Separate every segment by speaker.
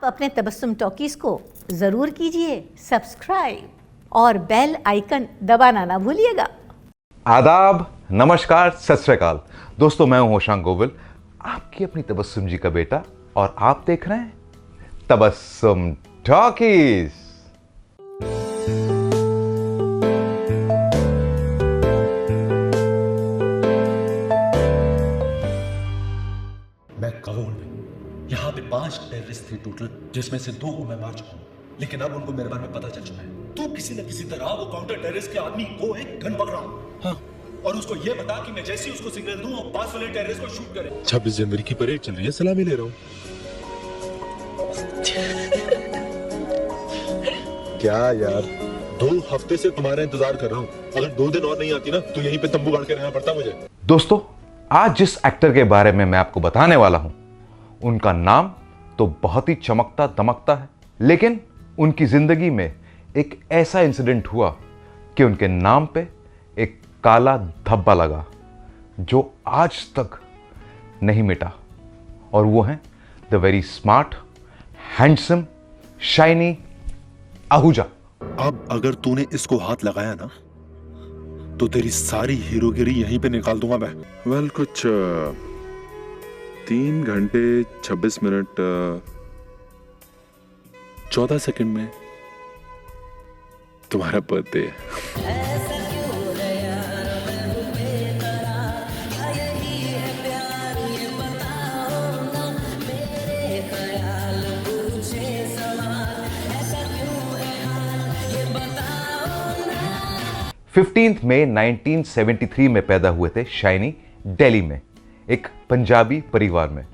Speaker 1: अपने तबस्सुम टॉकीज को जरूर कीजिए सब्सक्राइब और बेल आइकन दबाना ना भूलिएगा।
Speaker 2: आदाब, नमस्कार, सत श्री अकाल। दोस्तों, मैं हूं होशांग गोविल, आपकी अपनी तबस्सुम जी का बेटा, और आप देख रहे हैं तबस्सुम टॉकीज।
Speaker 3: मैं काबुल में यहाँ पे 5 टेररिस्ट थे टोटल, जिसमें से 2 को मैं मार चुका हूँ, लेकिन अब उनको मेरे बारे में पता चल चुका है। तू किसी न किसी तरह वो काउंटर टेररिस्ट के आदमी को एक गन पकड़ा। हाँ, और उसको ये बता कि मैं जैसे ही उसको सिग्नल दूं, वो पास वाले टेररिस्ट को शूट करे। 26 जनवरी की परेड चल रही है, सलामी ले रहा हूँ। क्या यार, 2 हफ्ते से तुम्हारा इंतजार कर रहा हूँ। अगर 2 दिन और नहीं आती ना, तो यहीं पे तंबू गाड़ के रहना पड़ता मुझे।
Speaker 2: दोस्तों, आज जिस एक्टर के बारे में मैं आपको बताने वाला हूं, उनका नाम तो बहुत ही चमकता दमकता है, लेकिन उनकी जिंदगी में एक ऐसा इंसिडेंट हुआ कि उनके नाम पे एक काला धब्बा लगा जो आज तक नहीं मिटा। और वो है the very smart, handsome, shiny Ahuja.
Speaker 3: अब अगर तूने इसको हाथ लगाया ना, तो तेरी सारी हीरोगिरी यहीं पे निकाल दूंगा मैं।
Speaker 4: वेल, कुछ 3 घंटे 26 मिनट
Speaker 3: 14 सेकंड में तुम्हारा बर्थडे है।
Speaker 2: मई 1973 में पैदा हुए थे शाइनी दिल्ली में, एक पंजाबी परिवार में।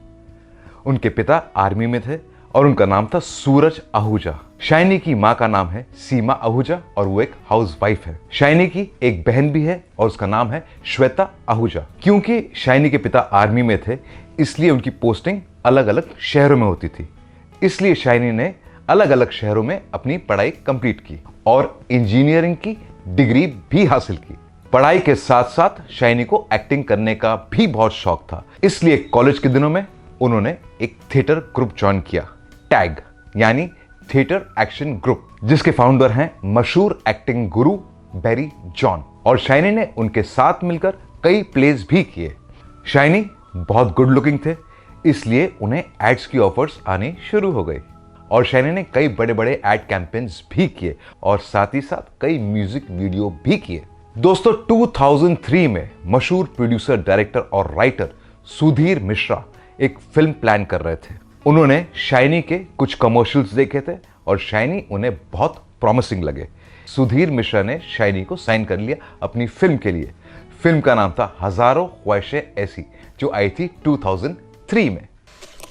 Speaker 2: उनके पिता आर्मी में थे और उनका नाम था सूरज आहूजा। शाइनी की मां का नाम है सीमा आहूजा और वो एक हाउसवाइफ है। शाइनी की एक बहन भी है और उसका नाम है श्वेता आहूजा। क्योंकि शाइनी के पिता आर्मी में थे, इसलिए उनकी पोस्टिंग अलग अलग शहरों में होती थी। इसलिए शाइनी ने अलग अलग शहरों में अपनी पढ़ाई कंप्लीट की और इंजीनियरिंग की डिग्री भी हासिल की। पढ़ाई के साथ साथ शाइनी को एक्टिंग करने का भी बहुत शौक था, इसलिए कॉलेज के दिनों में उन्होंने एक थिएटर ग्रुप ज्वाइन किया, टैग यानी थिएटर एक्शन ग्रुप, जिसके फाउंडर हैं मशहूर एक्टिंग गुरु बैरी जॉन। और शाइनी ने उनके साथ मिलकर कई प्लेस भी किए। शाइनी बहुत गुड लुकिंग थे, इसलिए उन्हें एड्स की ऑफर्स आनी शुरू हो गई और शाइनी ने कई बड़े बड़े एड कैंपेन्स भी किए और साथ ही साथ कई म्यूजिक वीडियो भी किए। दोस्तों, 2003 में मशहूर प्रोड्यूसर, डायरेक्टर और राइटर सुधीर मिश्रा एक फिल्म प्लान कर रहे थे। उन्होंने शाइनी के कुछ कमर्शियल्स देखे थे और शाइनी उन्हें बहुत प्रॉमिसिंग लगे। सुधीर मिश्रा ने शाइनी को साइन कर लिया अपनी फिल्म के लिए। फिल्म का नाम था हजारों ख्वाहिशें ऐसी, जो आई थी 2003 में।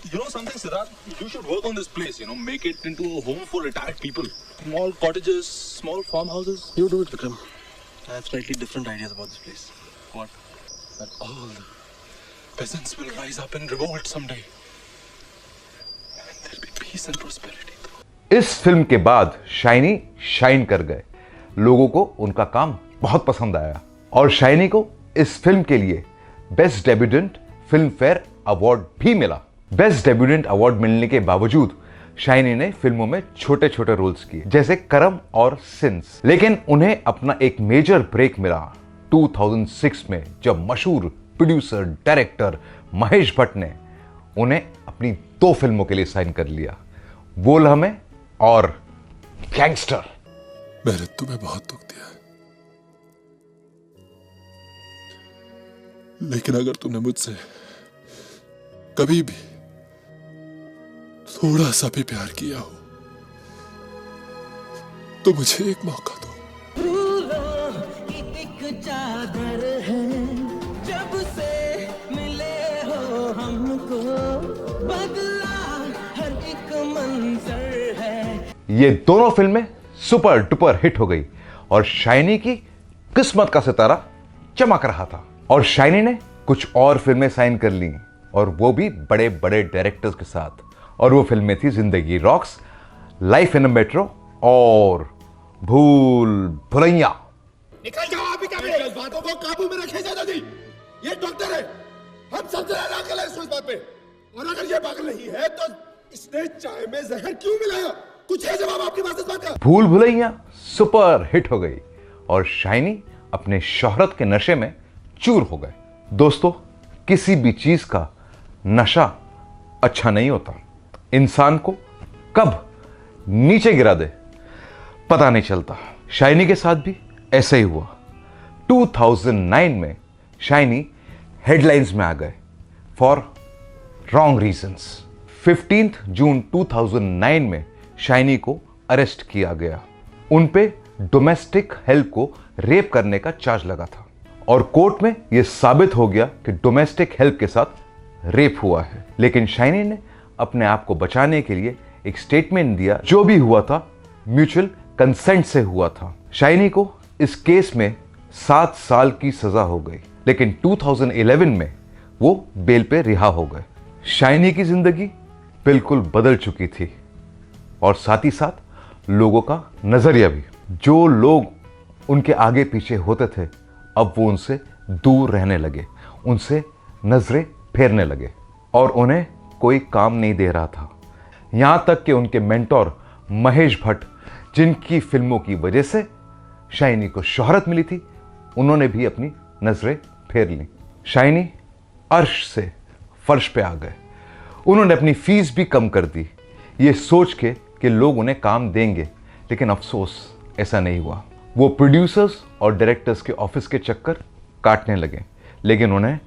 Speaker 3: You know something, Siddharth? You should work on this place, make it into a home for retired people. Small cottages, small farmhouses.
Speaker 4: You do it, Vikram.
Speaker 3: I have slightly different ideas about this place. What? That all the peasants will rise up and revolt someday. And there'll be peace and prosperity.
Speaker 2: इस film के बाद shiny shine कर गए। लोगों को उनका काम बहुत पसंद आया और शाइनी को इस फिल्म के लिए best debutante Filmfare award भी मिला। बेस्ट डेब्यूटेंट अवार्ड मिलने के बावजूद शाइनी ने फिल्मों में छोटे छोटे रोल्स किए, जैसे करम और सिंस। लेकिन उन्हें अपना एक मेजर ब्रेक मिला 2006 में, जब मशहूर प्रोड्यूसर डायरेक्टर महेश भट्ट ने उन्हें अपनी 2 फिल्मों के लिए साइन कर लिया, बोल हमें और गैंगस्टर।
Speaker 4: मैंने तुम्हें बहुत दुख दिया है, लेकिन अगर तुमने मुझसे कभी भी थोड़ा सा भी प्यार किया हो तो मुझे एक मौका दो। एक चादर है, जब से मिले हो हमको बदला हर एक मंजर है।
Speaker 2: ये दोनों फिल्में सुपर डुपर हिट हो गई और शाइनी की किस्मत का सितारा चमक रहा था। और शाइनी ने कुछ और फिल्में साइन कर ली, और वो भी बड़े बड़े डायरेक्टर्स के साथ। और वो फिल्में थी जिंदगी rocks, life in a metro और भूल भुलैया।
Speaker 5: निकल जाओ आप ही, बातों को काबू में रखे जल्दी। ये डॉक्टर है, हम सब जरा ना करें इस बात पे। और अगर ये पागल नहीं है तो इसने चाय में जहर क्यों मिलाया? कुछ है जवाब आपके पास इस बात का?
Speaker 2: भूल भुलैया सुपर हिट हो गई और शाइनी अपने शोहरत के नशे में चूर हो गए। दोस्तों, किसी भी चीज का नशा अच्छा नहीं होता। इंसान को कब नीचे गिरा दे पता नहीं चलता। शाइनी के साथ भी ऐसा ही हुआ। 2009 में शाइनी हेडलाइंस में आ गए फॉर रॉन्ग रीजंस। 15 जून 2009 में शाइनी को अरेस्ट किया गया। उन पे डोमेस्टिक हेल्प को रेप करने का चार्ज लगा था और कोर्ट में यह साबित हो गया कि डोमेस्टिक हेल्प के साथ रेप हुआ है। लेकिन शाइनी ने अपने आप को बचाने के लिए एक स्टेटमेंट दिया, जो भी हुआ था म्यूचुअल कंसेंट से हुआ था। शाइनी को इस केस में 7 साल की सजा हो गई, लेकिन 2011 में वो बेल पे रिहा हो गए। शाइनी की जिंदगी बिल्कुल बदल चुकी थी और साथ ही साथ लोगों का नजरिया भी। जो लोग उनके आगे पीछे होते थे अब वो उनसे दूर रहने लगे, उनसे नजरें फेरने लगे और उन्हें कोई काम नहीं दे रहा था। यहां तक कि उनके मेंटोर महेश भट्ट, जिनकी फिल्मों की वजह से शाइनी को शोहरत मिली थी, उन्होंने भी अपनी नजरें फेर ली। शाइनी अर्श से फर्श पे आ गए। उन्होंने अपनी फीस भी कम कर दी, ये सोच के कि लोग उन्हें काम देंगे, लेकिन अफसोस ऐसा नहीं हुआ। वो प्रोड्यूसर्स और डायरेक्टर्स के ऑफिस के चक्कर काटने लगे, लेकिन उन्हें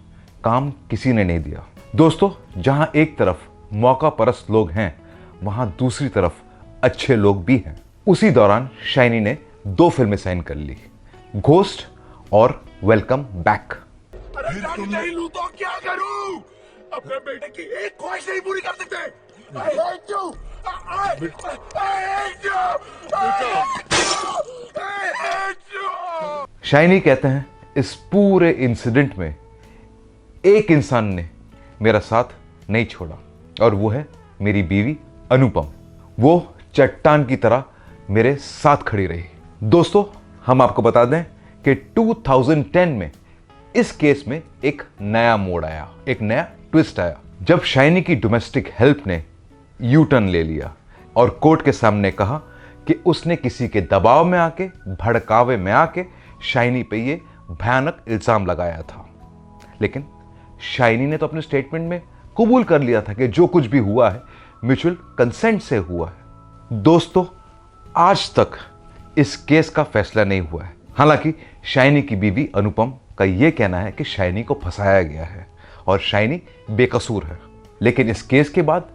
Speaker 2: काम किसी ने नहीं दिया। दोस्तों, जहां एक तरफ मौका परस्त लोग हैं, वहां दूसरी तरफ अच्छे लोग भी हैं। उसी दौरान शाइनी ने 2 फिल्में साइन कर ली, घोस्ट और वेलकम बैक।
Speaker 5: अरे नहीं लूं तो क्या करूं? अपने बेटे की एक ख्वाहिश नहीं पूरी कर सकते। I hate you. I hate you. I hate you.
Speaker 2: Shiny कहते हैं, इस पूरे इंसिडेंट में एक इंसान ने मेरा साथ नहीं छोड़ा और वो है मेरी बीवी अनुपम। वो चट्टान की तरह मेरे साथ खड़ी रही। दोस्तों, हम आपको बता दें कि 2010 में इस केस में एक नया मोड़ आया, एक नया ट्विस्ट आया, जब शाइनी की डोमेस्टिक हेल्प ने यू टर्न ले लिया और कोर्ट के सामने कहा कि उसने किसी के दबाव में आके, भड़कावे में आके शाइनी पे ये भयानक इल्जाम लगाया था। लेकिन शाइनी ने तो अपने स्टेटमेंट में कबूल कर लिया था कि जो कुछ भी हुआ है म्यूचुअल कंसेंट से हुआ है। दोस्तों, आज तक इस केस का फैसला नहीं हुआ है। हालांकि शाइनी की बीवी अनुपम का यह कहना है कि शाइनी को फंसाया गया है और शाइनी बेकसूर है। लेकिन इस केस के बाद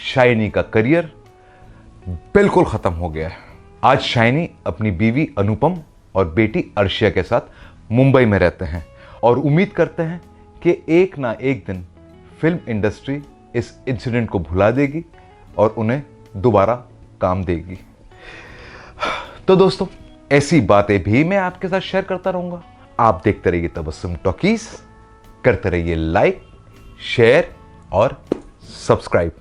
Speaker 2: शाइनी का करियर बिल्कुल खत्म हो गया है। आज शाइनी अपनी बीवी अनुपम और बेटी अर्शिया के साथ मुंबई में रहते हैं और उम्मीद करते हैं कि एक ना एक दिन फिल्म इंडस्ट्री इस इंसिडेंट को भुला देगी और उन्हें दोबारा काम देगी। तो दोस्तों, ऐसी बातें भी मैं आपके साथ शेयर करता रहूंगा। आप देखते रहिए तबस्सुम टॉकीज, करते रहिए लाइक, शेयर और सब्सक्राइब।